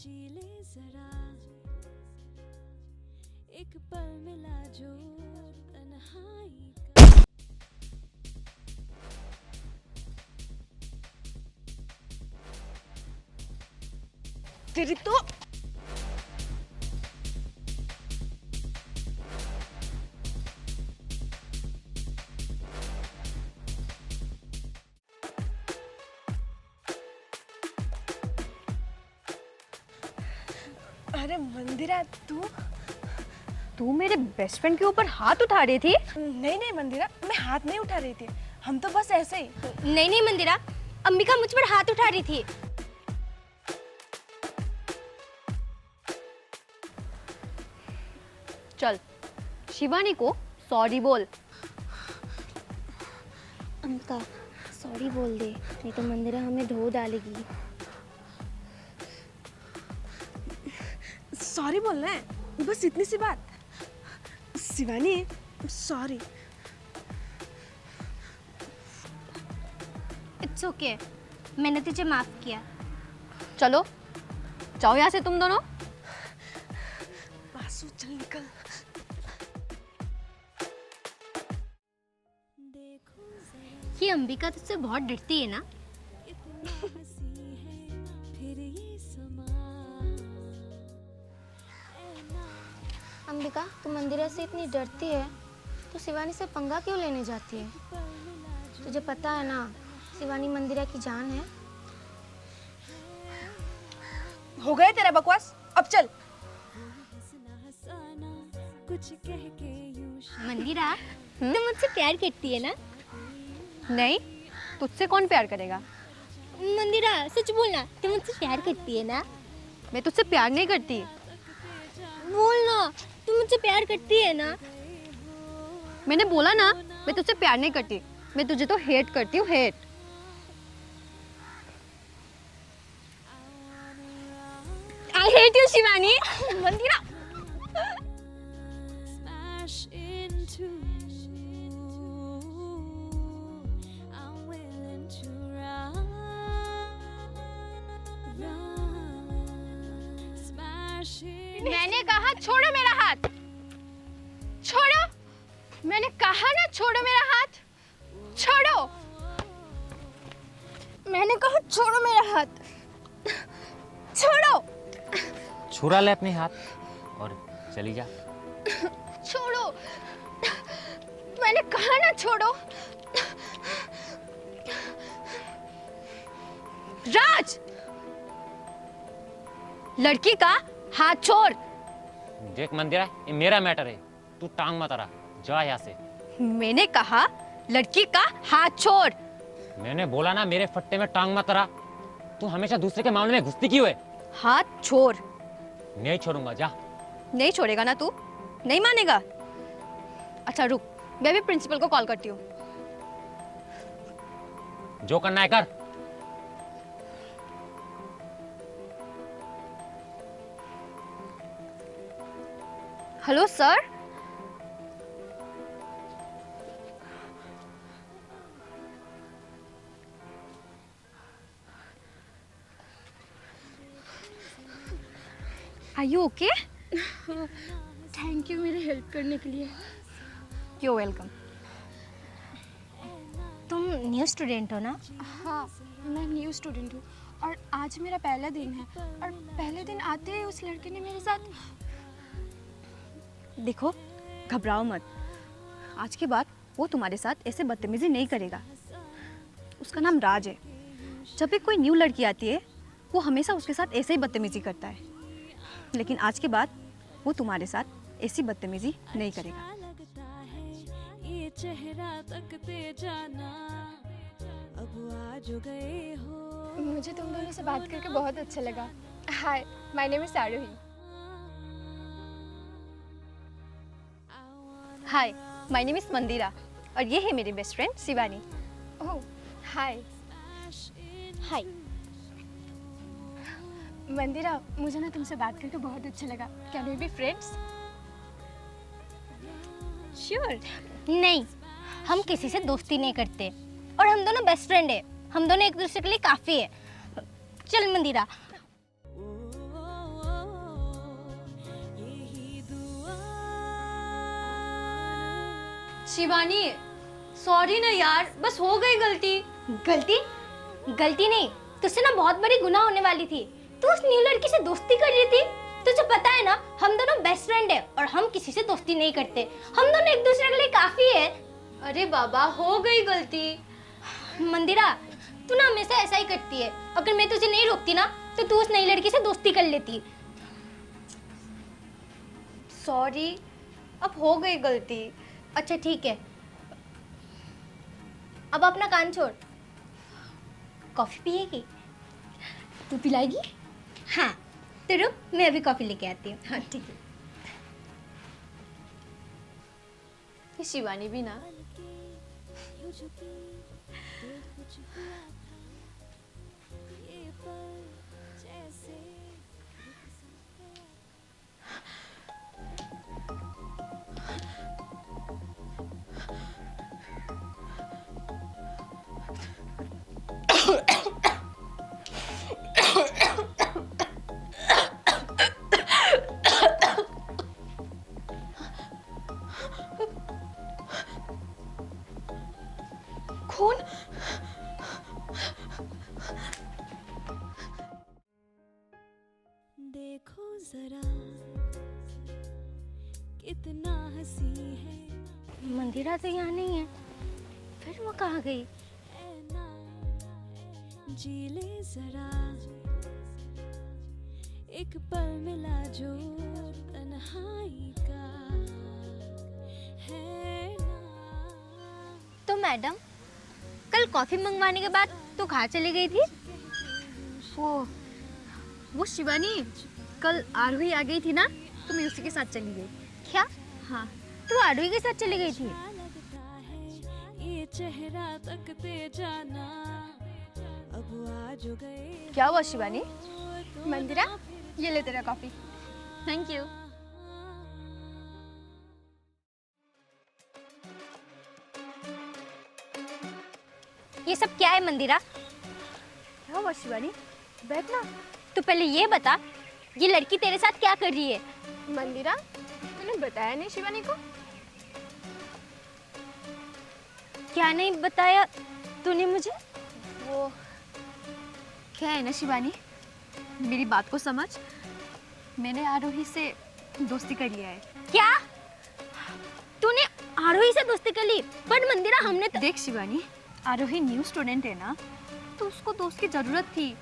जी ले जरा एक पल मिला जो तन्हाई का। तेरी तो अरे मंदिरा, तू मेरे बेस्ट फ्रेंड के ऊपर हाथ उठा रही थी? नहीं मंदिरा, मैं हाथ नहीं उठा रही थी। हम तो बस ऐसे ही। नहीं मंदिरा, अंबिका मुझ पर हाथ उठा रही थी। चल शिवानी को सॉरी बोल। अंबिका सॉरी बोल दे, नहीं तो मंदिरा हमें धो डालेगी। सॉरी बोलना है, बस इतनी सी बात। शिवानी सॉरी। इट्स ओके, मैंने तुझे माफ किया। चलो जाओ यहाँ से तुम दोनों। आंसू चल निकल। ये अंबिका तुझसे बहुत डरती है ना? अंबिका, तू मंदिरा से इतनी डरती है तो शिवानी से पंगा क्यों लेने जाती है? तुझे पता है ना, शिवानी मंदिरा की जान है। हो गया तेरा बकवास, अब चल। मंदिरा, तू मुझसे प्यार करती है ना? नहीं, तुझसे कौन प्यार करेगा? मंदिरा सच बोलना, तू मुझसे प्यार करती है ना? मैं तुझसे प्यार नहीं करती। बोलना, तू मुझसे प्यार करती है ना? मैंने बोला ना, मैं तुझसे प्यार नहीं करती। मैं तुझे तो हेट करती हूँ, hate. I hate you, Shivani. Mandira Smash into I'm willing to run Smash into मैंने कहा छोड़ो मेरा हाथ, छोड़ो। मैंने कहा ना छोड़ो मेरा हाथ, छोड़ो। मैंने कहा छोड़ो मेरा हाथ, छोड़ो। छुरा ले अपने हाथ और चली जा। छोड़ो, मैंने कहा ना छोड़ो। राज, लड़की का हाथ छोड़। देख मंदिरा, ये मेरा मैटर है, तू टांग मत अड़ा, जा यहाँ से। मैंने कहा लड़की का हाथ छोड़। मैंने बोला ना, मेरे फट्टे में टांग मत अड़ा। तू हमेशा दूसरे के मामले में घुसती क्यों है? हाथ छोड़। नहीं छोड़ूंगा, जा। नहीं छोड़ेगा ना तू? नहीं मानेगा? अच्छा रुक, मैं भी प्रिंसिपल को कॉल करती हूँ। जो करना है कर। Hello sir. Are you okay? Thank you मेरी हेल्प करने के लिए। You welcome. तुम न्यू स्टूडेंट हो ना? हाँ, मैं न्यू स्टूडेंट हूँ और आज मेरा पहला दिन है। और पहले दिन आते ही उस लड़के ने मेरे साथ। देखो, घबराओ मत। आज के बाद वो तुम्हारे साथ ऐसे बदतमीजी नहीं करेगा। उसका नाम राज है। जब भी कोई न्यू लड़की आती है, वो हमेशा उसके साथ ऐसे ही बदतमीजी करता है। लेकिन आज के बाद वो तुम्हारे साथ ऐसी बदतमीजी नहीं करेगा। लगता है ये चेहरा तकते जाना अब आ जो गए हो। मुझे तुम दोनों से बात करके बहुत अच्छा लगा। Hi, my name is Aarohi. Hi, my name is Mandira और ये है मेरी best friend Shivani. Oh, hi. Hi. Mandira, मुझे ना तुमसे बात करके बहुत अच्छा लगा। Can we be friends? Sure. नहीं, हम किसी से दोस्ती नहीं करते और हम दोनों बेस्ट फ्रेंड है। हम दोनों एक दूसरे के लिए काफी है। चल मंदिरा। शिवानी सॉरी ना यार, बस हो गई गलती। गलती? गलती नहीं, तुझसे ना बहुत बड़ी गुनाह होने वाली थी। तू उस न्यू लड़की से दोस्ती कर रही थी। तुझे पता है ना, हम दोनों बेस्ट फ्रेंड है और हम किसी से दोस्ती नहीं करते। हम दोनों एक दूसरे के लिए काफी है। अरे बाबा, हो गई गलती। मंदिरा, तू ना हमेशा ऐसा ही करती है। अगर मैं तुझे नहीं रोकती ना तो तू उस नई लड़की से दोस्ती कर लेती। सॉरी, अब हो गई गलती। अच्छा ठीक है, अब अपना कान छोड़। कॉफी पिएगी? तू पिलाएगी? हाँ, तो रुक, मैं अभी कॉफी लेके आती हूँ। हाँ ठीक है। ये शिवानी भी ना, यूं झुकी दिल कुछ हुआ था, ये पल जैसे रुक सा गया। खून? देखो जरा कितना हंसी है मंदिरा तो यहाँ नहीं है, फिर वो कहाँ गई? ऐना, जी ले जरा एक पल मिला जो तन्हाई का है ना। तो मैडम, कल कॉफी मंगवाने के बाद तू कहाँ चली गई थी? वो शिवानी, कल आरोही आ गई थी ना, तो मैं उसी के साथ चली गई। क्या? हाँ। तू आरोही के साथ चली गई थी? अच्छा लगता है ये चेहरा तकते जाना, अब आ जो गए क्या हुआ शिवानी? तो मंदिरा, ये ले तेरा कॉफी। Thank you. ये सब क्या है मंदिरा? क्या हुआ शिवानी? बैठ ना। तू पहले ये बता, ये लड़की तेरे साथ क्या कर रही है? मंदिरा, तूने बताया नहीं शिवानी को? क्या नहीं बताया तूने मुझे? वो क्या है ना शिवानी, मेरी बात को समझ। मैंने आरोही से दोस्ती कर लिया है। क्या? तूने आरोही से दोस्ती कर ली? पर मंदिरा, हमने तो... देख शिवानी, आरोही न्यू स्टूडेंट है ना, तो उसको दोस्त की ज़रूरत थी,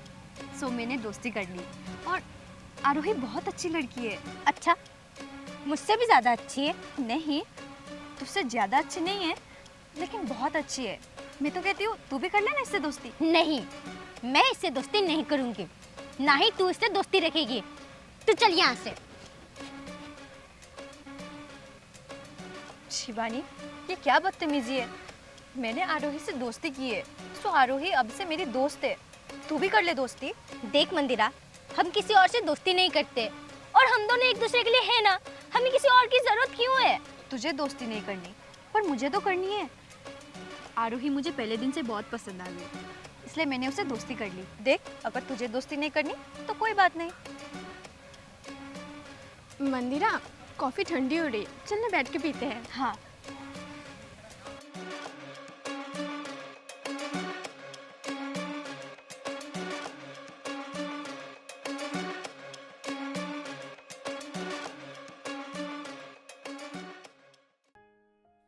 सो मैंने दोस्ती कर ली। और आरोही बहुत अच्छी लड़की है। अच्छा, मुझसे भी ज्यादा अच्छी है? नहीं, तुझसे ज़्यादा अच्छी नहीं है, लेकिन बहुत अच्छी है। मैं तो कहती हूँ तू भी कर लेना इससे दोस्ती। नहीं, मैं इससे दोस्ती नहीं करूंगी, ना ही तू इससे दोस्ती रखेगी। तू चल यहाँ से। शिवानी, ये क्या बदतमीजी है? मैंने आरोही से दोस्ती की है, सो आरोही अब से मेरी दोस्त है। तू भी कर ले दोस्ती। देख मंदिरा, हम किसी और से दोस्ती नहीं करते और हम दोनों एक दूसरे के लिए है ना, हमें किसी और की जरूरत क्यों है? तुझे दोस्ती नहीं करनी, पर मुझे तो करनी है। आरोही मुझे पहले दिन से बहुत पसंद आ गई, इसलिए मैंने उसे दोस्ती कर ली। देख, अगर तुझे दोस्ती नहीं करनी तो कोई बात नहीं। मंदिरा, कॉफ़ी ठंडी हो रही, चल ना बैठ के पीते हैं। हाँ।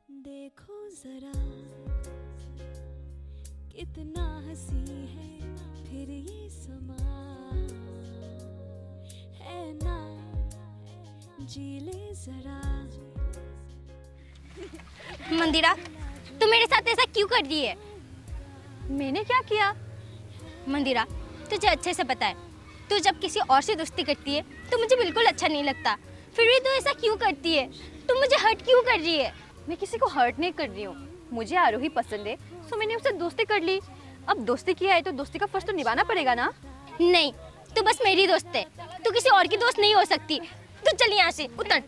देखो जरा कितना हंसी है फिर ये समा है ना, जी ले जरा। मंदिरा, तू मेरे साथ ऐसा क्यों कर रही है? मैंने क्या किया? मंदिरा, तुझे अच्छे से पता है, तू जब किसी और से दोस्ती करती है तो मुझे बिल्कुल अच्छा नहीं लगता। फिर भी तू ऐसा क्यों करती है? तू मुझे हर्ट क्यों कर रही है? मैं किसी को हर्ट नहीं कर रही हूँ, मुझे आरोही पसंद है, सो मैंने उससे दोस्ती कर ली। अब दोस्ती किया है तो दोस्ती का फर्ज तो निभाना पड़ेगा ना। नहीं, तू बस मेरी दोस्त है, तू किसी और की दोस्त नहीं हो सकती। तू चल यहाँ से, उतर,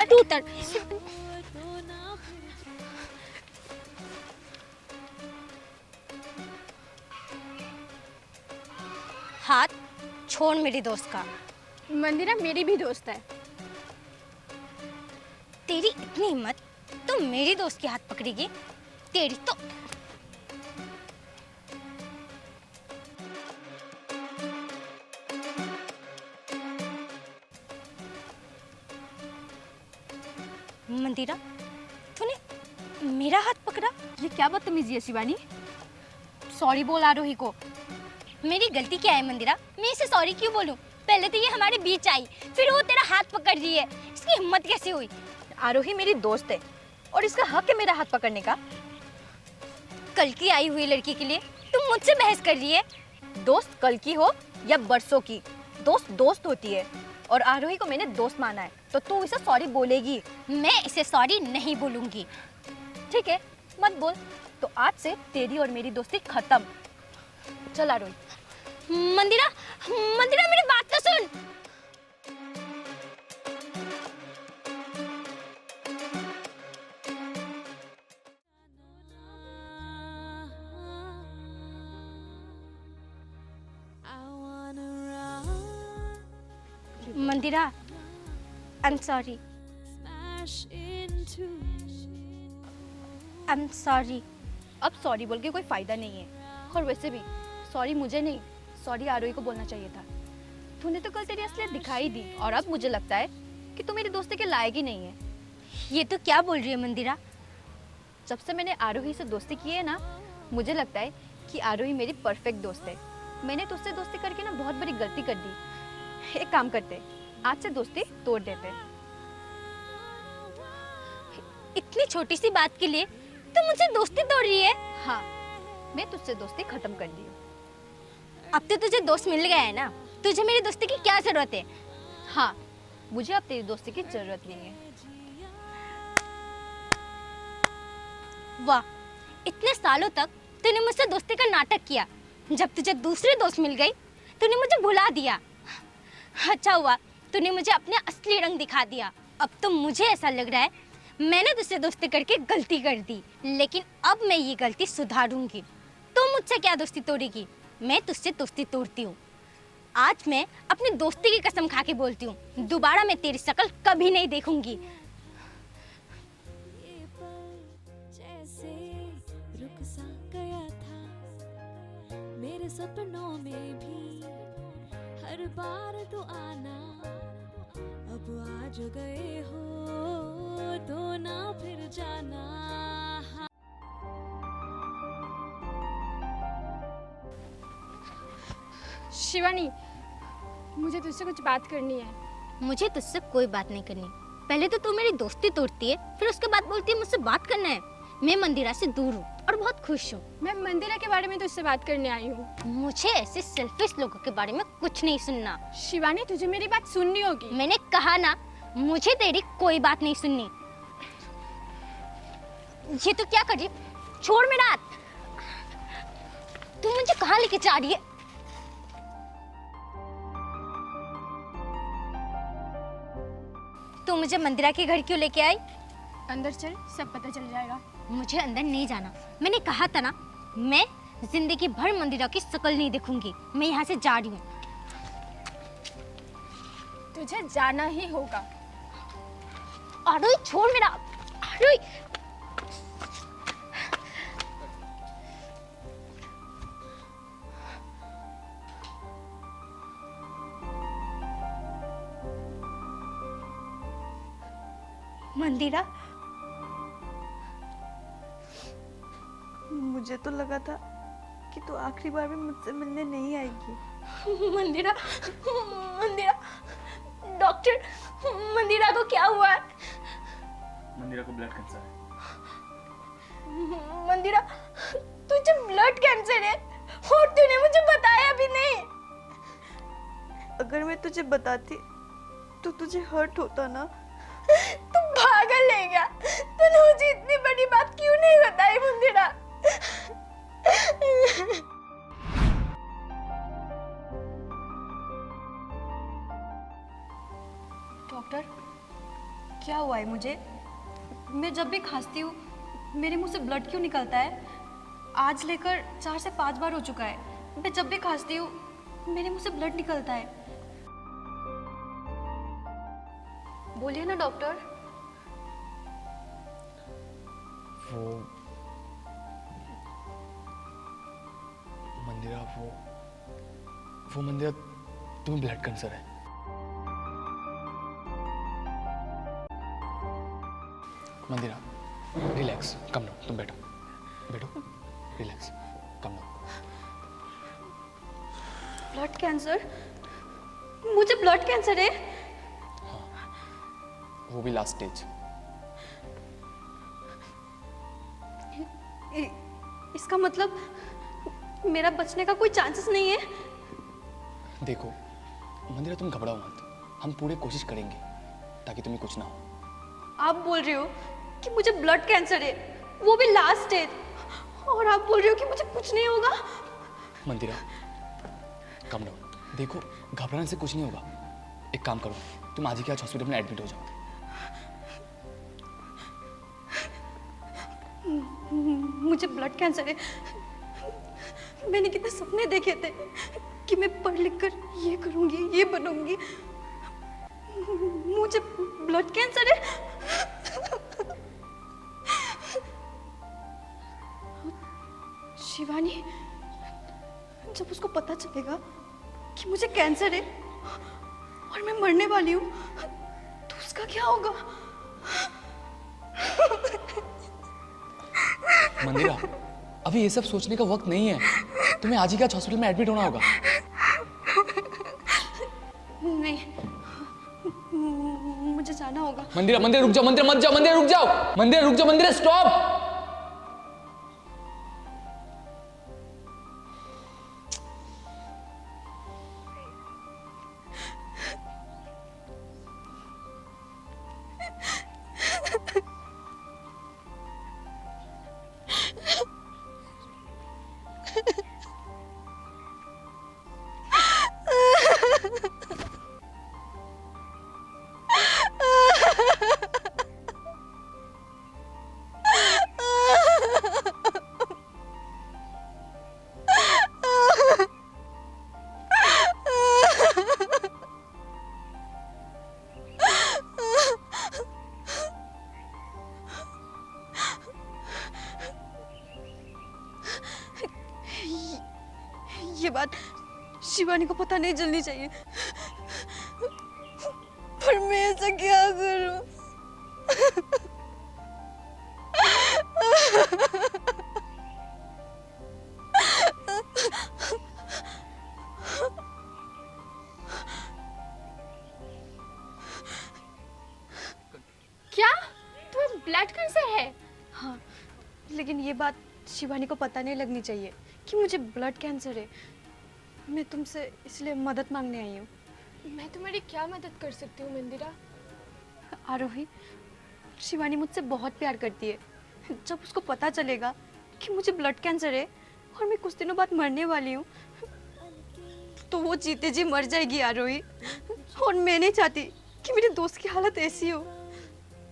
तू उतर। हाथ छोड़ मेरी दोस्त का। मंदिरा मेरी भी दोस्त है। तेरी इतनी हिम्मत तो मेरी दोस्त के हाथ पकड़ेगी, तेरी तो। मंदिरा, तूने मेरा हाथ पकड़ा? ये क्या बदतमीजी है शिवानी? सॉरी बोल आरोही को। मेरी गलती क्या है मंदिरा? मैं इसे सॉरी क्यों बोलूं? पहले तो ये हमारे बीच आई, फिर वो तेरा हाथ पकड़ रही है। इसकी हिम्मत कैसे हुई? आरोही मेरी दोस्त है और इसका हक है मेरा हाथ पकड़ने का। कल की आई हुई लड़की के लिए तुम मुझसे बहस कर रही है? दोस्त कल की हो या बरसों की, दोस्त दोस्त होती है। और आरोही को मैंने दोस्त माना है, तो तू इसे सॉरी बोलेगी? मैं इसे सॉरी नहीं बोलूंगी। ठीक है, मत बोल। तो आज से तेरी और मेरी दोस्ती खत्म। चल आरोही। मंदिरा, मंदिरा मेरी बात तो सुन। Mandira, I am sorry, I am sorry. अब सॉरी बोल के कोई फायदा नहीं है। और वैसे भी सॉरी मुझे नहीं, सॉरी आरोही को बोलना चाहिए था। तूने तो कल तेरी असलियत दिखाई दी और अब मुझे लगता है कि तू मेरी दोस्ती के लायक ही नहीं है। ये तो क्या बोल रही है मंदिरा? जब से मैंने आरोही से दोस्ती की है ना, मुझmal लगता है कि आरोही मेरी परफेक्ट दोस्त है। मैंने तुझसे दोस्ती करके ना बहुत बड़ी गलती कर दी। एक काम करते, आज से दोस्ती तोड़ देते। इतनी छोटी सी बात के लिए तुम मुझसे दोस्ती तोड़ रही है? हाँ, मैं तुझसे दोस्ती खत्म कर दी हूँ। अब तो तुझे दोस्त मिल गया है ना, तुझे मेरी दोस्ती की क्या जरूरत है? हाँ, मुझे अब तेरी दोस्ती की जरूरत नहीं है। वाह, इतने सालों तक तूने मुझसे दोस्ती का नाटक किया। जब तुझे दूसरी दोस्त मिल गई, तूने मुझे भुला दिया। अच्छा हुआ तूने मुझे अपने असली रंग दिखा दिया। अब तो मुझे ऐसा लग रहा है मैंने तुझसे दोस्ती करके गलती कर दी, लेकिन अब मैं ये गलती सुधारूंगी। तो मुझसे क्या दोस्ती तोड़ेगी? मैं तुझसे दोस्ती तोड़ती हूँ। आज मैं अपनी दोस्ती की कसम खा के बोलती हूँ, दोबारा मैं तेरी शक्ल कभी नहीं देखूंगी। ये पल जैसे रुक सा गया था, मेरे सपनों में भी हर बार तो आना। अब आ जो गए हो तो ना फिर जाना। शिवानी, मुझे तुझसे कुछ बात करनी है। मुझे तुझसे कोई बात नहीं करनी। पहले तो तू मेरी दोस्ती तोड़ती है, फिर उसके बाद बोलती है मुझसे बात करना है। मैं मंदिरा से दूर हूँ और बहुत खुश हूँ। मैं मंदिरा के बारे में तुझसे बात करने आई हूँ। मुझे ऐसे सेल्फिश लोगों के बारे में कुछ नहीं सुनना। शिवानी, तुझे मेरी बात सुननी होगी। मैंने कहा ना, मुझे तेरी कोई बात नहीं सुननी। ये तो क्या कर रही? छोड़ मेरा हाथ। तू मुझे कहाँ लेके जा रही है? तू मुझे मंदिरा के घर क्यों लेके आई? अंदर चल, सब पता चल जाएगा। मुझे अंदर नहीं जाना। मैंने कहा था ना, मैं जिंदगी भर मंदिरा की शक्ल नहीं देखूंगी। मैं यहाँ से जा रही हूँ। तुझे जाना ही होगा। आरोही, छोड़ मेरा। आरोही, मंदिरा, मुझे तो लगा था कि तू आखिरी बार भी मुझसे मिलने नहीं आएगी। मंदिरा, मंदिरा, डॉक्टर, मंदिरा को क्या हुआ है? मंदिरा को ब्लड कैंसर है। मंदिरा, तुझे ब्लड कैंसर है और तूने मुझे बताया भी नहीं। अगर मैं तुझे बताती तो तुझे हर्ट होता ना। तू पागल है क्या? तूने मुझे इतनी बड़ी बात क्यों नहीं बताई मंदिरा? डॉक्टर, क्या हुआ है मुझे? मैं जब भी खांसती हूँ मेरे मुंह से ब्लड क्यों निकलता है? आज लेकर 4 से 5 बार हो चुका है। मैं जब भी खांसती हूँ मेरे मुंह से ब्लड निकलता है। बोलिए ना डॉक्टर। वो मंदिरा, वो मंदिरा, तुम्हें ब्लड कैंसर है। मंदिरा, रिलैक्स, कम लो, तुम बैठो, बैठो, रिलैक्स, कम लो। Blood cancer? मुझे ब्लड कैंसर है? वो भी लास्ट स्टेज। इसका मतलब मेरा बचने का कोई चांसेस नहीं है? देखो मंदिरा, तुम घबराओ मत, हम पूरी कोशिश करेंगे ताकि तुम्हें कुछ ना हो। आप बोल रहे हो कि मुझे ब्लड कैंसर है, वो भी लास्ट स्टेज, और आप बोल रहे हो कि मुझे कुछ नहीं होगा? मंदिरा, कम लो, देखो घबराने से कुछ नहीं होगा। एक काम करो, तुम आज ही के आज हॉस्पिटल में एडमिट हो जाओ। मुझे ब्लड कैंसर है। मैंने कितने सपने देखे थे कि मैं पढ़ लिख कर ये करूंगी, ये बनूंगी। मुझे ब्लड कैंसर है। शिवानी, जब उसको पता चलेगा कि मुझे कैंसर है और मैं मरने वाली हूँ, तो उसका क्या होगा? मंदिरा, अभी ये सब सोचने का वक्त नहीं है, तुम्हें आज ही के आज हॉस्पिटल में एडमिट होना होगा। नहीं, मुझे जाना होगा। मंदिरा, मंदिरा रुक जाओ, मंदिरा मत जाओ, मंदिरा रुक जाओ, मंदिरा रुक जाओ, मंदिरा स्टॉप। ये बात शिवानी को पता नहीं चलनी चाहिए, पर मैं ऐसा क्या करूं? क्या तुम्हें ब्लड कैंसर है? हाँ, लेकिन ये बात शिवानी को पता नहीं लगनी चाहिए कि मुझे ब्लड कैंसर है। मैं तुमसे इसलिए मदद मांगने आई हूँ। मैं तुम्हारी क्या मदद कर सकती हूँ मंदिरा? आरोही, शिवानी मुझसे बहुत प्यार करती है। जब उसको पता चलेगा कि मुझे ब्लड कैंसर है और मैं कुछ दिनों बाद मरने वाली हूँ, तो वो जीते जी मर जाएगी आरोही। और मैं नहीं चाहती कि मेरे दोस्त की हालत ऐसी हो।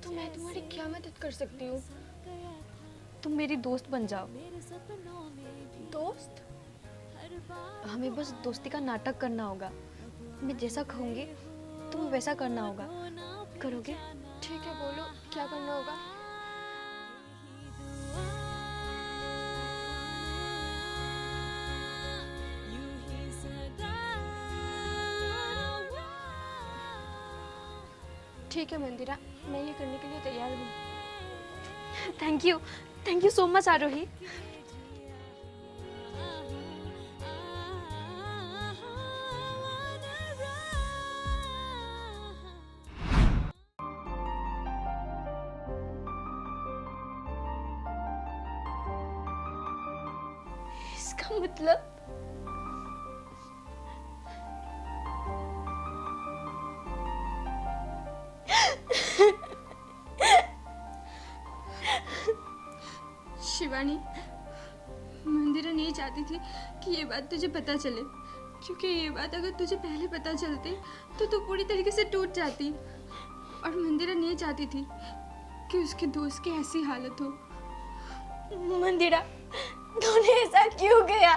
तो मैं तुम्हारी क्या मदद कर सकती हूँ? तुम मेरी दोस्त बन जाओ। दोस्त? हमें बस दोस्ती का नाटक करना होगा। मैं जैसा कहूँगी तुम वैसा करना होगा। करोगे? ठीक है, बोलो क्या करना होगा। ठीक है मंदिरा, मैं ये करने के लिए तैयार हूँ। थैंक यू सो मच आरोही। इसका मतलब शिवानी, मंदिरा नहीं चाहती थी कि ये बात तुझे पता चले, क्योंकि ये बात अगर तुझे पहले पता चलती तो तू पूरी तरीके से टूट जाती। और मंदिरा नहीं चाहती थी कि उसके दोस्त की ऐसी हालत हो। मंदिरा, तूने ऐसा क्यों किया?